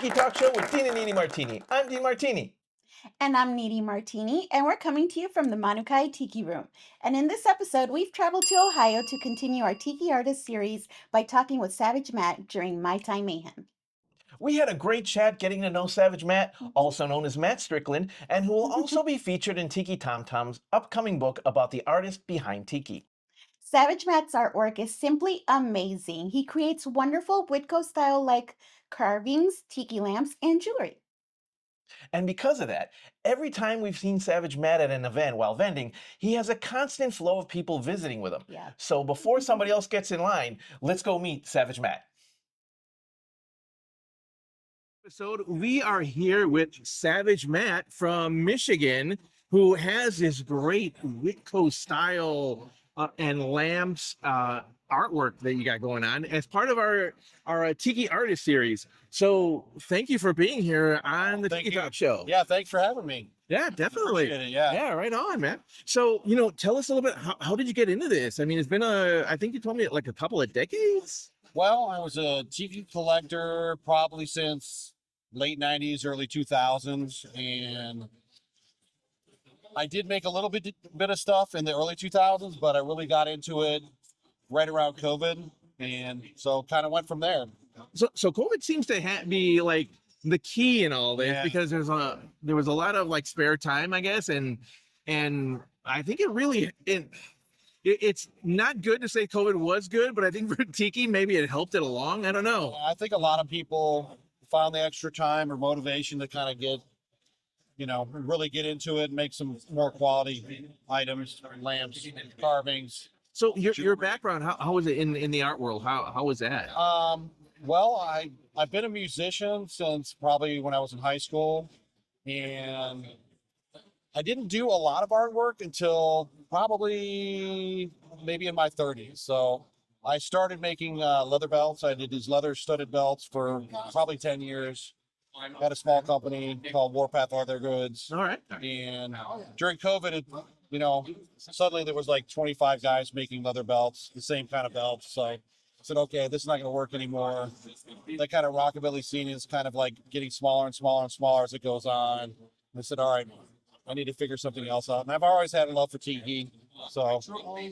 Tiki Talk Show with Dean and Niri Martini. I'm Dean Martini. And I'm Niri Martini, and we're coming to you from the Manukai Tiki Room. And in this episode, we've traveled to Ohio to continue our Tiki Artist Series by talking with Savage Matt during My Time Mayhem. We had a great chat getting to know Savage Matt, Mhm. also known as Matt Strickland, and who will also be featured in Tiki Tom Tom's upcoming book about the artist behind Tiki. Savage Matt's artwork is simply amazing. He creates wonderful Witco style like carvings, tiki lamps, and jewelry. And because of that, every time we've seen Savage Matt at an event while vending, he has a constant flow of people visiting with him. Yeah. So before somebody else gets in line, let's go meet Savage Matt. Episode, we are here with Savage Matt from Michigan, who has this great Witco style and lamps artwork that you got going on as part of our Tiki Artist Series. So thank you for being here on the Thank Tiki you. Talk Show. Yeah, thanks for having me. Yeah, definitely. Appreciate it, yeah. Yeah, right on, man. So, tell us a little bit, how did you get into this? I mean, it's been I think you told me like a couple of decades. Well, I was a Tiki collector probably since late 90s, early 2000s, and I did make a little bit of stuff in the early 2000s, but I really got into it right around COVID, and so kind of went from there. So COVID seems to be like the key in all this, Yeah. because there was a lot of like spare time, I guess, and I think it's not good to say COVID was good, but I think for Tiki maybe it helped it along. I don't know. I think a lot of people found the extra time or motivation to kind of get, really get into it and make some more quality items, lamps, carvings. So your background, how was it in the art world? How was that? Well, I've been a musician since probably when I was in high school, and I didn't do a lot of artwork until probably maybe in my 30s. So I started making leather belts. I did these leather studded belts for probably 10 years. Had a small company called Warpath Leather Goods. All right. And during COVID, suddenly there was like 25 guys making leather belts, the same kind of belts. So I said, okay, this is not going to work anymore. That kind of rockabilly scene is kind of like getting smaller and smaller and smaller as it goes on. And I said, all right, I need to figure something else out. And I've always had a love for Tiki. So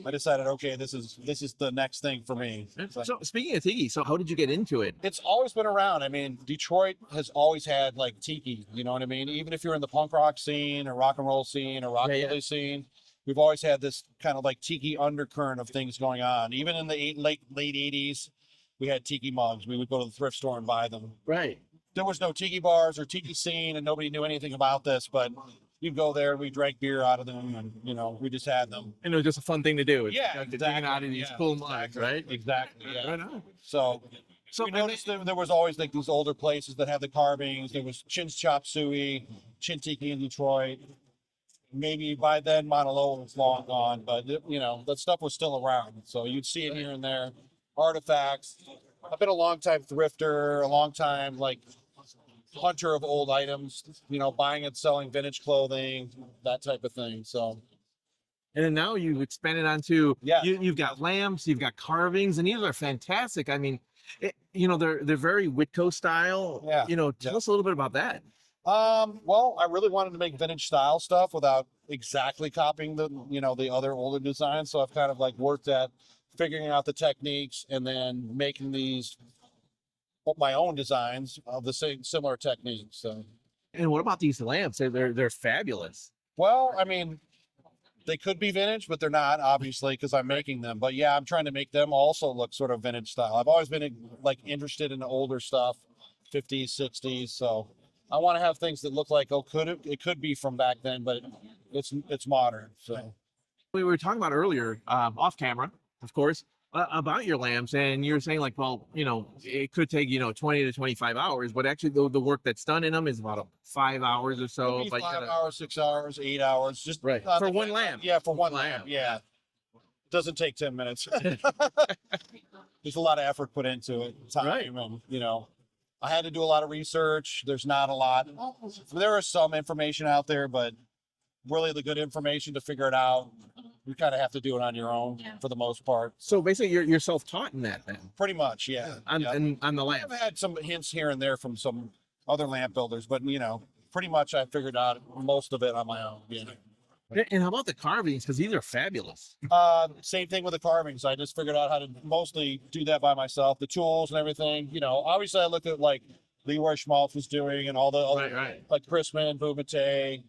I decided, okay, this is the next thing for me. So speaking of Tiki, so how did you get into it? It's always been around. I mean, Detroit has always had like Tiki, you know what I mean? Even if you're in the punk rock scene or rock and roll scene or rockabilly scene, we've always had this kind of like Tiki undercurrent of things going on. Even in the late 80s, we had Tiki mugs. We would go to the thrift store and buy them. Right. There was no Tiki bars or Tiki scene, and nobody knew anything about this, but you'd go there, we drank beer out of them, and we just had them. And it was just a fun thing to do. Yeah, exactly. Out of these cool mugs, right? Exactly. Yeah. Right on. So we noticed that there was always like these older places that had the carvings. There was Chin's Chop Suey, Chin Tiki in Detroit. Maybe by then Mauna Loa was long gone, but that stuff was still around. So you'd see it here and there. Artifacts. I've been a long time thrifter, a long time like hunter of old items, buying and selling vintage clothing, that type of thing. So, and then now you've expanded onto, yeah, you've got lamps, you've got carvings, and these are fantastic. I mean, they're very Witco style. Yeah. Tell us a little bit about that. Well, I really wanted to make vintage style stuff without exactly copying the other older designs. So I've kind of like worked at figuring out the techniques and then making these my own designs of the same similar techniques. So, and what about these lamps? They're fabulous. Well, I mean, they could be vintage, but they're not, obviously, because I'm making them. But yeah, I'm trying to make them also look sort of vintage style. I've always been like interested in the older stuff, 50s, 60s. So I want to have things that look like it could be from back then, but it's modern. So we were talking about earlier, off camera, of course, about your lamps, and you're saying like, well, it could take 20 to 25 hours, but actually the work that's done in them is about 5 hours or so. maybe 5 hours, 6 hours, 8 hours, just right for one lamp. Yeah, for one lamp. Yeah, it doesn't take 10 minutes. There's a lot of effort put into it, time, right. And I had to do a lot of research. There's not a lot. There is some information out there, but really the good information to figure it out, you kind of have to do it on your own for the most part. So basically you're self-taught in that then? Pretty much, yeah. On the lamp. I've had some hints here and there from some other lamp builders, but pretty much I figured out most of it on my own. And how about the carvings? Because these are fabulous. Same thing with the carvings. I just figured out how to mostly do that by myself. The tools and everything. Obviously I looked at like Leroy Schmaltz was doing and all the other Right. like Chrisman, Bumate,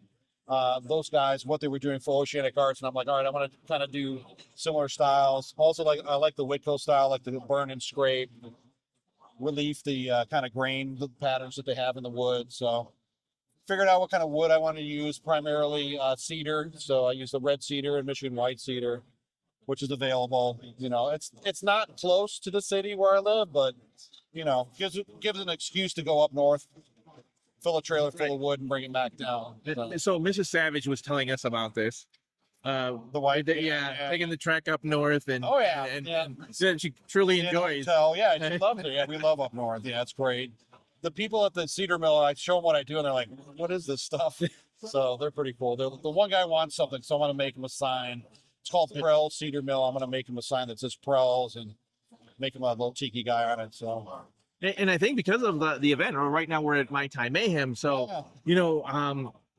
those guys, what they were doing for Oceanic Arts, and I'm like, all right, I want to kind of do similar styles. Also, like I like the Witco style, like the burn and scrape, relief, the kind of grain, the patterns that they have in the wood. So figured out what kind of wood I want to use, primarily cedar. So I use the red cedar and Michigan white cedar, which is available. It's not close to the city where I live, but gives an excuse to go up north, fill a trailer full of wood, and bring it back down. So Mrs. Savage was telling us about this. The white, taking the trek up north, and and said she truly enjoys. Yeah, she loves it. Yeah, we love up north. Yeah, it's great. The people at the cedar mill, I show them what I do, and they're like, "What is this stuff?" So they're pretty cool. The one guy wants something, so I'm gonna make him a sign. It's called Prell Cedar Mill. I'm gonna make him a sign that says Prell's and make him a little tiki guy on it. So. And I think because of the event, or right now we're at My Time Mayhem, so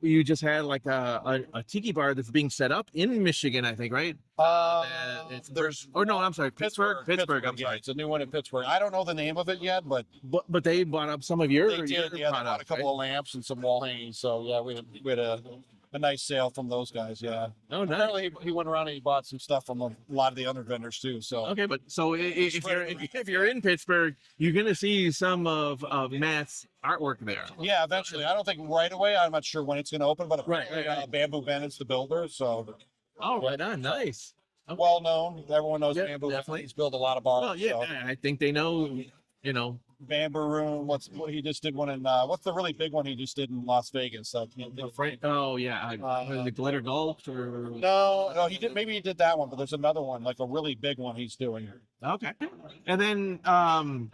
you just had like a tiki bar that's being set up in Michigan, I think, right? There's I'm sorry, Pittsburgh. I'm Yeah, sorry. it's a new one in Pittsburgh. I don't know the name of it yet, but they bought up some of your. they did. Yeah, they bought a couple of lamps and some wall hangings. So yeah, we had a nice sale from those guys. Yeah. Oh, nice. Apparently he went around and he bought some stuff from a lot of the other vendors too. So Okay, but so if you're in Pittsburgh, you're gonna see some of Matt's artwork there. yeah, eventually. I don't think right away. I'm not sure when it's going to open, but Right. Bamboo Bennett's the builder, so Oh, right on, nice. Okay. well known. Everyone knows Yeah, Bamboo. definitely. He's built a lot of bars. Well, yeah, so. I think they know. Bamboo Room. What he just did one in? What's the really big one he just did in Las Vegas? Oh yeah, the Glitter Gulch or No, he did. Maybe he did that one, but there's another one, like a really big one he's doing. okay. And then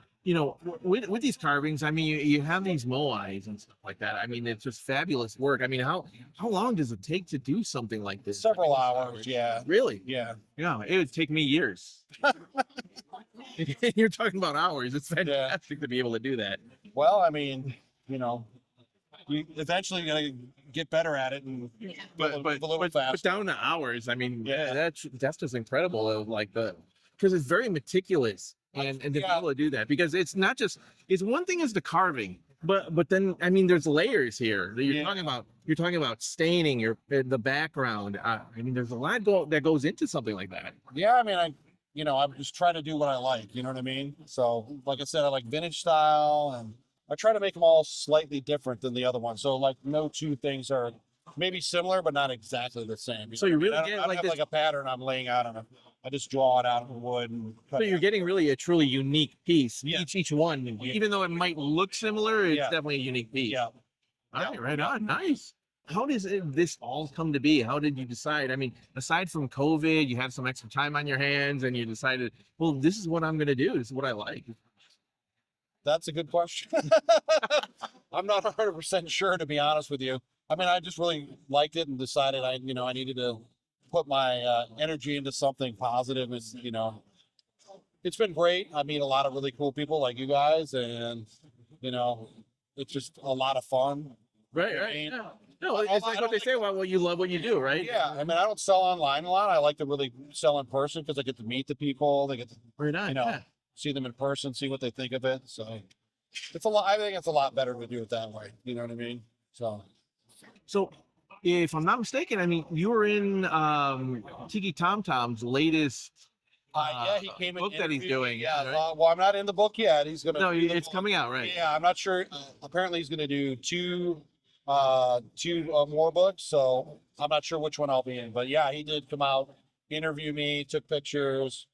with these carvings, I mean, you have these moais and stuff like that. I mean, it's just fabulous work. I mean, how long does it take to do something like this? Several hours. Yeah. Really? Yeah. Yeah, it would take me years. You're talking about hours. It's fantastic to be able to do that. Well, I mean, you eventually gonna get better at it and But a little bit faster. down to hours. I mean, Yeah. that's just incredible. Because it's very meticulous and to be able to do that, because it's not just, it's one thing is the carving, but then I mean there's layers here that you're talking about staining the background. I mean there's a lot that goes into something like that. Yeah, I mean, I'm just trying to do what I like. You know what I mean? So, like I said, I like vintage style, and I try to make them all slightly different than the other one. So, like, no two things are maybe similar, but not exactly the same. So you really I don't get have like this. like a pattern I'm laying out on I just draw it out of wood and cut So it you're out. getting really a truly unique piece. Yeah. Each one, Yeah. even though it might look similar, it's Yeah. definitely a unique piece. Yeah. All right on, nice. How does this all come to be? How did you decide? I mean, aside from COVID, you had some extra time on your hands and you decided, well, this is what I'm going to do. This is what I like. That's a good question. I'm not 100% sure, to be honest with you. I mean, I just really liked it and decided I needed to put my energy into something positive. It's been great. I meet a lot of really cool people like you guys, and it's just a lot of fun. Right. Yeah. No, it's like what they say about, well, you love what you do, right? Yeah, I mean, I don't sell online a lot. I like to really sell in person because I get to meet the people. They get to, Right on. Yeah. see them in person, see what they think of it. So it's a lot. I think it's a lot better to do it that way. You know what I mean? So, if I'm not mistaken, I mean, you were in Tiki Tom Tom's latest yeah, he came in book that he's interviewed me. doing. Yeah, right? well, I'm not in the book yet. He's gonna. No, do the it's book. coming out, right? Yeah, I'm not sure. Apparently, he's gonna do two more books. So I'm not sure which one I'll be in. But yeah, he did come out, interview me, took pictures.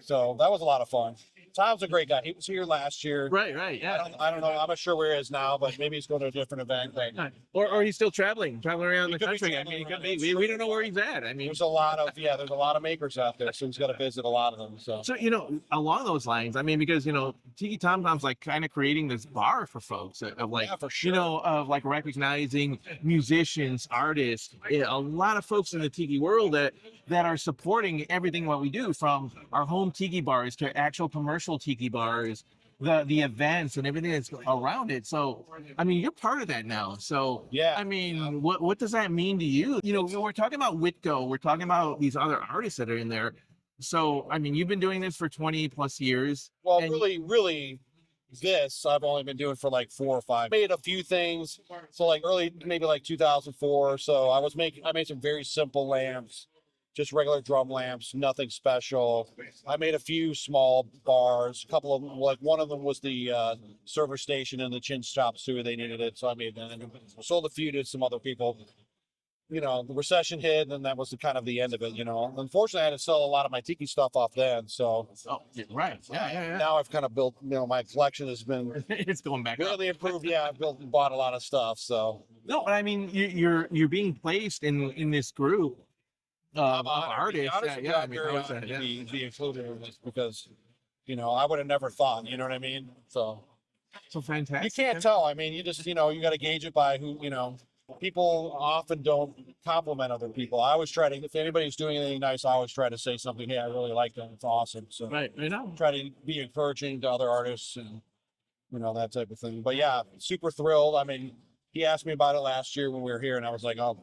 So that was a lot of fun. Tom's a great guy. He was here last year. Right. I Yeah. don't know. I'm not sure where he is now, but maybe he's going to a different event. But Or he's still traveling around He the could be country. I mean, he traveling could around. be. We don't know where he's at. I mean, there's a lot of makers out there, so he's got to visit a lot of them. So so along those lines, I mean, because Tiki Tom Tom's like kind of creating this bar for folks of like, Yeah, for sure. of like recognizing musicians, artists, a lot of folks in the tiki world that are supporting everything what we do, from our home tiki bars to actual commercial tiki bars. the events and everything that's around it. So I mean, you're part of that now. So Yeah. I mean, what does that mean to you? You know, we're talking about Witco, we're talking about these other artists that are in there. So I mean, you've been doing this for 20 plus years. Well, and really, this I've only been doing for like 4 or 5. Made a few things. So like early, maybe like 2004. So I made some very simple lamps, just regular drum lamps, nothing special. I made a few small bars. A couple of them, like one of them was the server station in the chin shop suey. They needed it, so I made that. Sold a few to some other people. You know, the recession hit, and that was kind of the end of it. You know, unfortunately, I had to sell a lot of my tiki stuff off then. So, right, yeah. now I've kind of built. You know, my collection has been It's going back up. really improved. Yeah, I've built and bought a lot of stuff. So, No, but I mean, you're being placed in this group of artists. Yeah, I mean, very how is honored that? to Yeah. be included in this because, you know, I would have never thought. You know what I mean? So So fantastic. you can't tell. I mean, you just, you know, you got to gauge it by who, you know. People often don't compliment other people. I always try to, if anybody's doing anything nice, I always try to say something. Hey, I really like that. It's awesome. So Right, I know. try to be encouraging to other artists and, you know, that type of thing. But yeah, super thrilled. I mean, he asked me about it last year when we were here, and I was like, oh,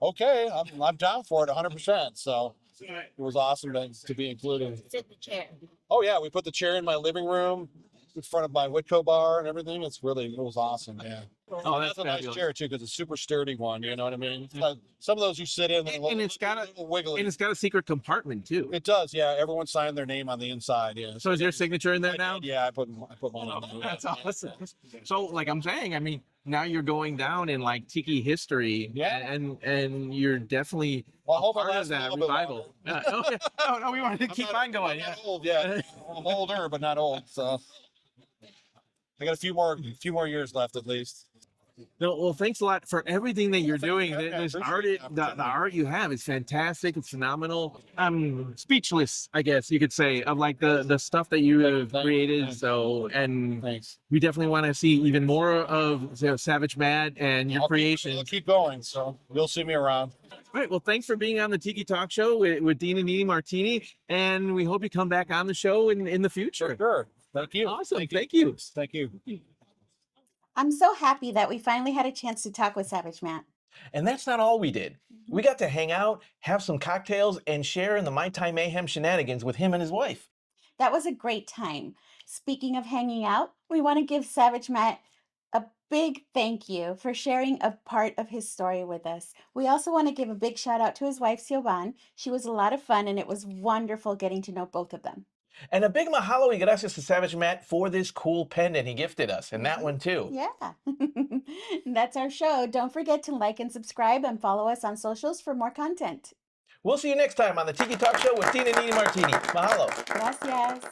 okay, I'm down for it 100%. So it was awesome to be included. Sit in the chair. Oh yeah, we put the chair in my living room in front of my Witco bar and everything. It was awesome. Yeah. Oh, that's a nice fabulous. chair too, because it's a super sturdy one. You know what I mean? It's like some of those you sit in, And it's got little wiggly. And it's got a secret compartment too. It does, yeah. Everyone signed their name on the inside. Yeah. So is your signature in there I now? did, yeah, I put mine on there. That's awesome. So like I'm saying, I mean, now you're going down in like Tiki history. Yeah. And you're definitely Well, I a hope it part of lasts a that little bit revival. longer. Yeah. No, we wanted to keep on going. I'm Yeah. not old yet. I'm older, but not old. So I got a few more years left at least. No, well, thanks a lot for everything that you're doing. you. I This appreciate art, the the art you have is fantastic. It's phenomenal. I'm speechless, I guess you could say, of like the stuff that you have Thank you. created. Thank So, and Thanks. we definitely want to see even more of Savage Matt and your I'll creations. keep going, so you'll see me around. All right. Well, thanks for being on the Tiki Talk Show with Dean and Niri Martini, and we hope you come back on the show in the future. Sure. Thank you. Awesome. Thank you. Thank you. I'm so happy that we finally had a chance to talk with Savage Matt. And that's not all we did. We got to hang out, have some cocktails, and share in the Mai Tai Mayhem shenanigans with him and his wife. That was a great time. Speaking of hanging out, we want to give Savage Matt a big thank you for sharing a part of his story with us. We also want to give a big shout out to his wife, Siobhan. She was a lot of fun, and it was wonderful getting to know both of them. And a big mahalo y gracias to Savage Matt for this cool pendant he gifted us, and that one too. Yeah. That's our show. Don't forget to like and subscribe and follow us on socials for more content. We'll see you next time on the Tiki Talk Show with Dean and Niri Martini. Mahalo. Gracias.